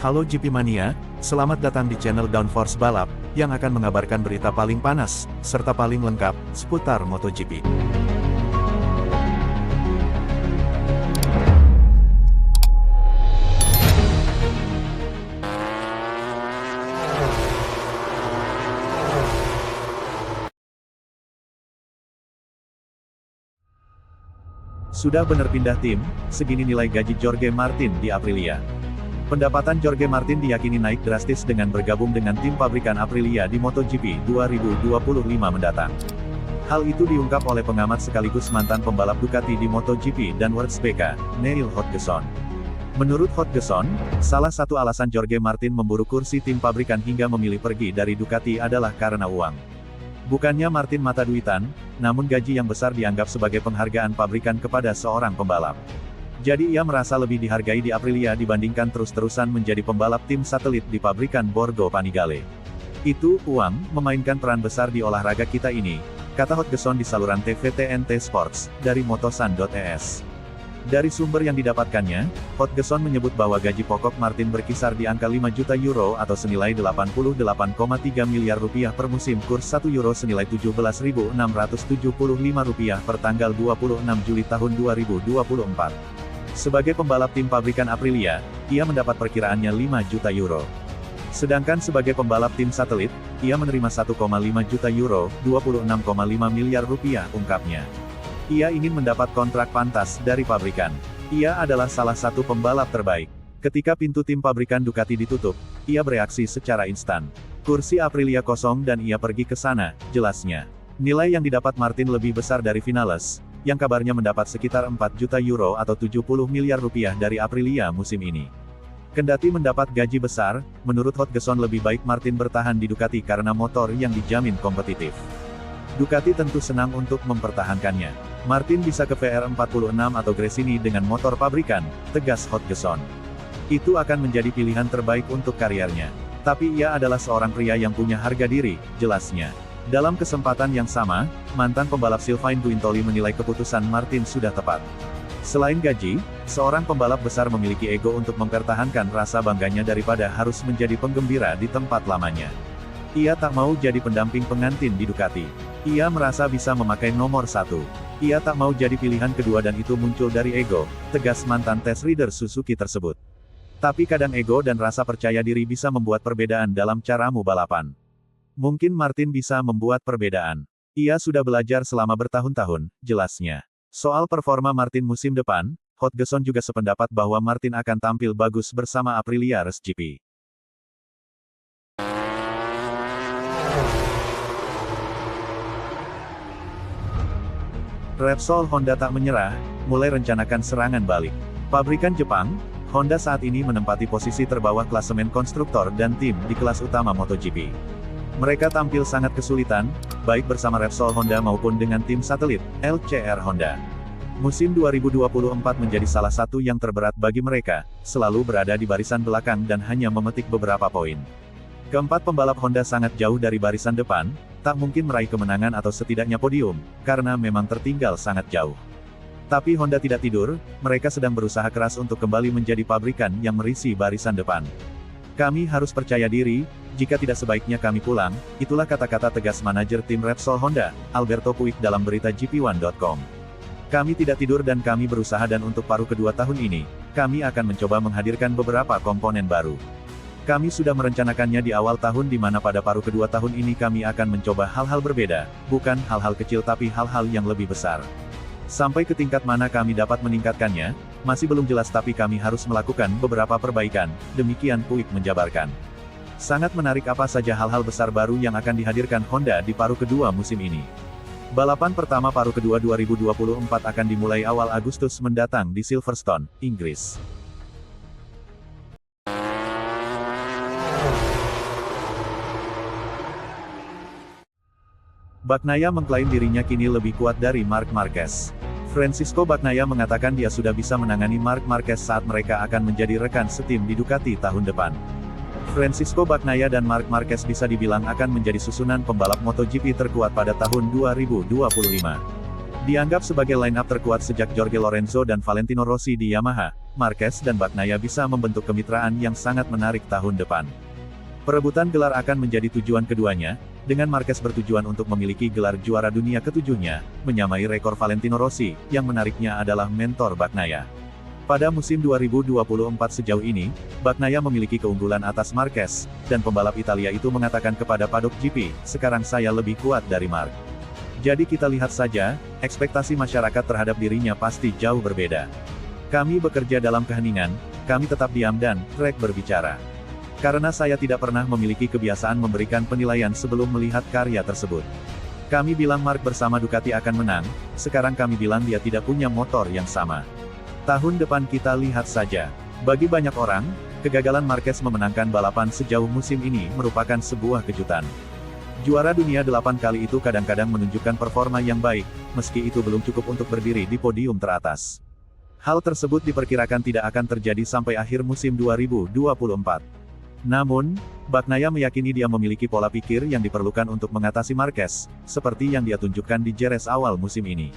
Halo GP Mania, selamat datang di channel Downforce Balap, yang akan mengabarkan berita paling panas, serta paling lengkap, seputar MotoGP. Sudah benar pindah tim, segini nilai gaji Jorge Martin di Aprilia. Pendapatan Jorge Martin diyakini naik drastis dengan bergabung dengan tim pabrikan Aprilia di MotoGP 2025 mendatang. Hal itu diungkap oleh pengamat sekaligus mantan pembalap Ducati di MotoGP dan WRC, Neil Hodgson. Menurut Hodgson, salah satu alasan Jorge Martin memburu kursi tim pabrikan hingga memilih pergi dari Ducati adalah karena uang. Bukannya Martin mata duitan, namun gaji yang besar dianggap sebagai penghargaan pabrikan kepada seorang pembalap. Jadi ia merasa lebih dihargai di Aprilia dibandingkan terus-terusan menjadi pembalap tim satelit di pabrikan Borgo Panigale. Itu, uang, memainkan peran besar di olahraga kita ini, kata Hodgson di saluran TV TNT Sports, dari motosan.es. Dari sumber yang didapatkannya, Hodgson menyebut bahwa gaji pokok Martin berkisar di angka 5 juta euro atau senilai 88,3 miliar rupiah per musim, kurs 1 euro senilai 17.675 rupiah per tanggal 26 Juli tahun 2024. Sebagai pembalap tim pabrikan Aprilia, ia mendapat perkiraannya 5 juta euro. Sedangkan sebagai pembalap tim satelit, ia menerima 1,5 juta euro, 26,5 miliar rupiah, ungkapnya. Ia ingin mendapat kontrak pantas dari pabrikan. Ia adalah salah satu pembalap terbaik. Ketika pintu tim pabrikan Ducati ditutup, ia bereaksi secara instan. Kursi Aprilia kosong dan ia pergi ke sana, jelasnya. Nilai yang didapat Martin lebih besar dari Vinales, yang kabarnya mendapat sekitar 4 juta euro atau 70 miliar rupiah dari Aprilia musim ini. Kendati mendapat gaji besar, menurut Hodgson lebih baik Martin bertahan di Ducati karena motor yang dijamin kompetitif. Ducati tentu senang untuk mempertahankannya. Martin bisa ke VR46 atau Gresini dengan motor pabrikan, tegas Hodgson. Itu akan menjadi pilihan terbaik untuk karirnya. Tapi ia adalah seorang pria yang punya harga diri, jelasnya. Dalam kesempatan yang sama, mantan pembalap Sylvain Guintoli menilai keputusan Martin sudah tepat. Selain gaji, seorang pembalap besar memiliki ego untuk mempertahankan rasa bangganya daripada harus menjadi penggembira di tempat lamanya. Ia tak mau jadi pendamping pengantin di Ducati. Ia merasa bisa memakai nomor 1. Ia tak mau jadi pilihan kedua dan itu muncul dari ego, tegas mantan test rider Suzuki tersebut. Tapi kadang ego dan rasa percaya diri bisa membuat perbedaan dalam caramu balapan. Mungkin Martin bisa membuat perbedaan. Ia sudah belajar selama bertahun-tahun, jelasnya. Soal performa Martin musim depan, Hodgson juga sependapat bahwa Martin akan tampil bagus bersama Aprilia Race GP. Repsol Honda tak menyerah, mulai rencanakan serangan balik. Pabrikan Jepang, Honda saat ini menempati posisi terbawah klasemen konstruktor dan tim di kelas utama MotoGP. Mereka tampil sangat kesulitan, baik bersama Repsol Honda maupun dengan tim satelit, LCR Honda. Musim 2024 menjadi salah satu yang terberat bagi mereka, selalu berada di barisan belakang dan hanya memetik beberapa poin. Keempat pembalap Honda sangat jauh dari barisan depan, tak mungkin meraih kemenangan atau setidaknya podium, karena memang tertinggal sangat jauh. Tapi Honda tidak tidur, mereka sedang berusaha keras untuk kembali menjadi pabrikan yang merisi barisan depan. Kami harus percaya diri, jika tidak sebaiknya kami pulang, itulah kata-kata tegas manajer tim Repsol Honda, Alberto Puig dalam berita GP1.com. Kami tidak tidur dan kami berusaha dan untuk paruh kedua tahun ini, kami akan mencoba menghadirkan beberapa komponen baru. Kami sudah merencanakannya di awal tahun di mana pada paruh kedua tahun ini kami akan mencoba hal-hal berbeda, bukan hal-hal kecil tapi hal-hal yang lebih besar. Sampai ke tingkat mana kami dapat meningkatkannya, masih belum jelas tapi kami harus melakukan beberapa perbaikan, demikian Puig menjabarkan. Sangat menarik apa saja hal-hal besar baru yang akan dihadirkan Honda di paruh kedua musim ini. Balapan pertama paruh kedua 2024 akan dimulai awal Agustus mendatang di Silverstone, Inggris. Bagnaia mengklaim dirinya kini lebih kuat dari Marc Marquez. Francisco Bagnaia mengatakan dia sudah bisa menangani Marc Marquez saat mereka akan menjadi rekan setim di Ducati tahun depan. Francisco Bagnaia dan Marc Marquez bisa dibilang akan menjadi susunan pembalap MotoGP terkuat pada tahun 2025. Dianggap sebagai line-up terkuat sejak Jorge Lorenzo dan Valentino Rossi di Yamaha, Marquez dan Bagnaia bisa membentuk kemitraan yang sangat menarik tahun depan. Perebutan gelar akan menjadi tujuan keduanya, dengan Marquez bertujuan untuk memiliki gelar juara dunia ketujuhnya, menyamai rekor Valentino Rossi, yang menariknya adalah mentor Bagnaia. Pada musim 2024 sejauh ini, Bagnaia memiliki keunggulan atas Marquez, dan pembalap Italia itu mengatakan kepada paddock GP, "Sekarang saya lebih kuat dari Mark." Jadi kita lihat saja, ekspektasi masyarakat terhadap dirinya pasti jauh berbeda. Kami bekerja dalam keheningan, kami tetap diam dan track berbicara. Karena saya tidak pernah memiliki kebiasaan memberikan penilaian sebelum melihat karya tersebut. Kami bilang Mark bersama Ducati akan menang, sekarang kami bilang dia tidak punya motor yang sama. Tahun depan kita lihat saja. Bagi banyak orang, kegagalan Marquez memenangkan balapan sejauh musim ini merupakan sebuah kejutan. Juara dunia 8 kali itu kadang-kadang menunjukkan performa yang baik, meski itu belum cukup untuk berdiri di podium teratas. Hal tersebut diperkirakan tidak akan terjadi sampai akhir musim 2024. Namun, Bagnaia meyakini dia memiliki pola pikir yang diperlukan untuk mengatasi Marquez, seperti yang dia tunjukkan di Jerez awal musim ini.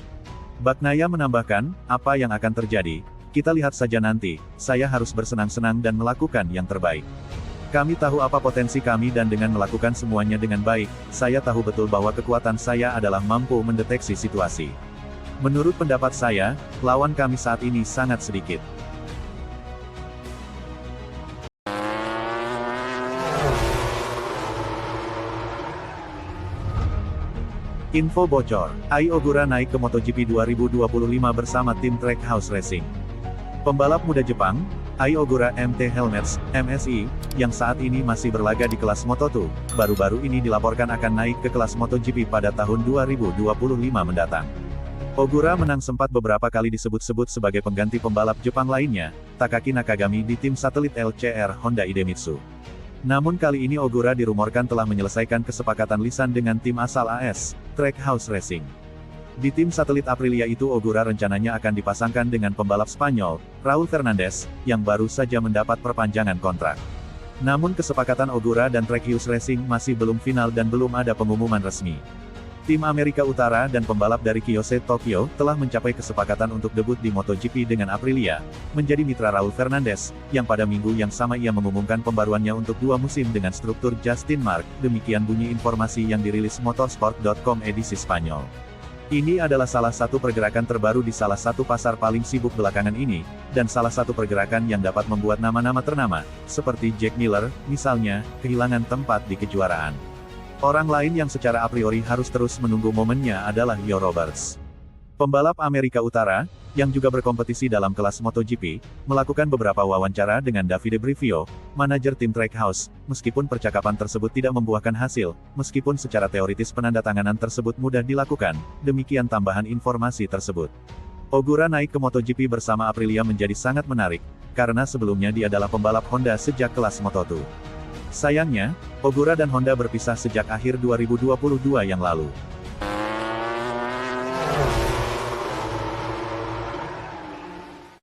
Bagnaia menambahkan, "Apa yang akan terjadi? Kita lihat saja nanti, saya harus bersenang-senang dan melakukan yang terbaik. Kami tahu apa potensi kami dan dengan melakukan semuanya dengan baik, saya tahu betul bahwa kekuatan saya adalah mampu mendeteksi situasi. Menurut pendapat saya, lawan kami saat ini sangat sedikit." Info bocor, Ai Ogura naik ke MotoGP 2025 bersama tim Trackhouse Racing. Pembalap muda Jepang, Ai Ogura MT Helmets, MSI, yang saat ini masih berlaga di kelas Moto2, baru-baru ini dilaporkan akan naik ke kelas MotoGP pada tahun 2025 mendatang. Ogura menang sempat beberapa kali disebut-sebut sebagai pengganti pembalap Jepang lainnya, Takaki Nakagami di tim satelit LCR Honda Idemitsu. Namun kali ini Ogura dirumorkan telah menyelesaikan kesepakatan lisan dengan tim asal AS, Trackhouse Racing. Di tim satelit Aprilia itu Ogura rencananya akan dipasangkan dengan pembalap Spanyol, Raul Fernandez, yang baru saja mendapat perpanjangan kontrak. Namun kesepakatan Ogura dan Trackhouse Racing masih belum final dan belum ada pengumuman resmi. Tim Amerika Utara dan pembalap dari Kyose Tokyo telah mencapai kesepakatan untuk debut di MotoGP dengan Aprilia, menjadi mitra Raul Fernandez, yang pada minggu yang sama ia mengumumkan pembaruannya untuk 2 musim dengan struktur Justin Mark, demikian bunyi informasi yang dirilis motorsport.com edisi Spanyol. Ini adalah salah satu pergerakan terbaru di salah satu pasar paling sibuk belakangan ini, dan salah satu pergerakan yang dapat membuat nama-nama ternama, seperti Jack Miller, misalnya, kehilangan tempat di kejuaraan. Orang lain yang secara a priori harus terus menunggu momennya adalah Joe Roberts. Pembalap Amerika Utara, yang juga berkompetisi dalam kelas MotoGP, melakukan beberapa wawancara dengan Davide Brivio, manajer tim Trackhouse, meskipun percakapan tersebut tidak membuahkan hasil, meskipun secara teoritis penandatanganan tersebut mudah dilakukan, demikian tambahan informasi tersebut. Ogura naik ke MotoGP bersama Aprilia menjadi sangat menarik, karena sebelumnya dia adalah pembalap Honda sejak kelas Moto2. Sayangnya, Ogura dan Honda berpisah sejak akhir 2022 yang lalu.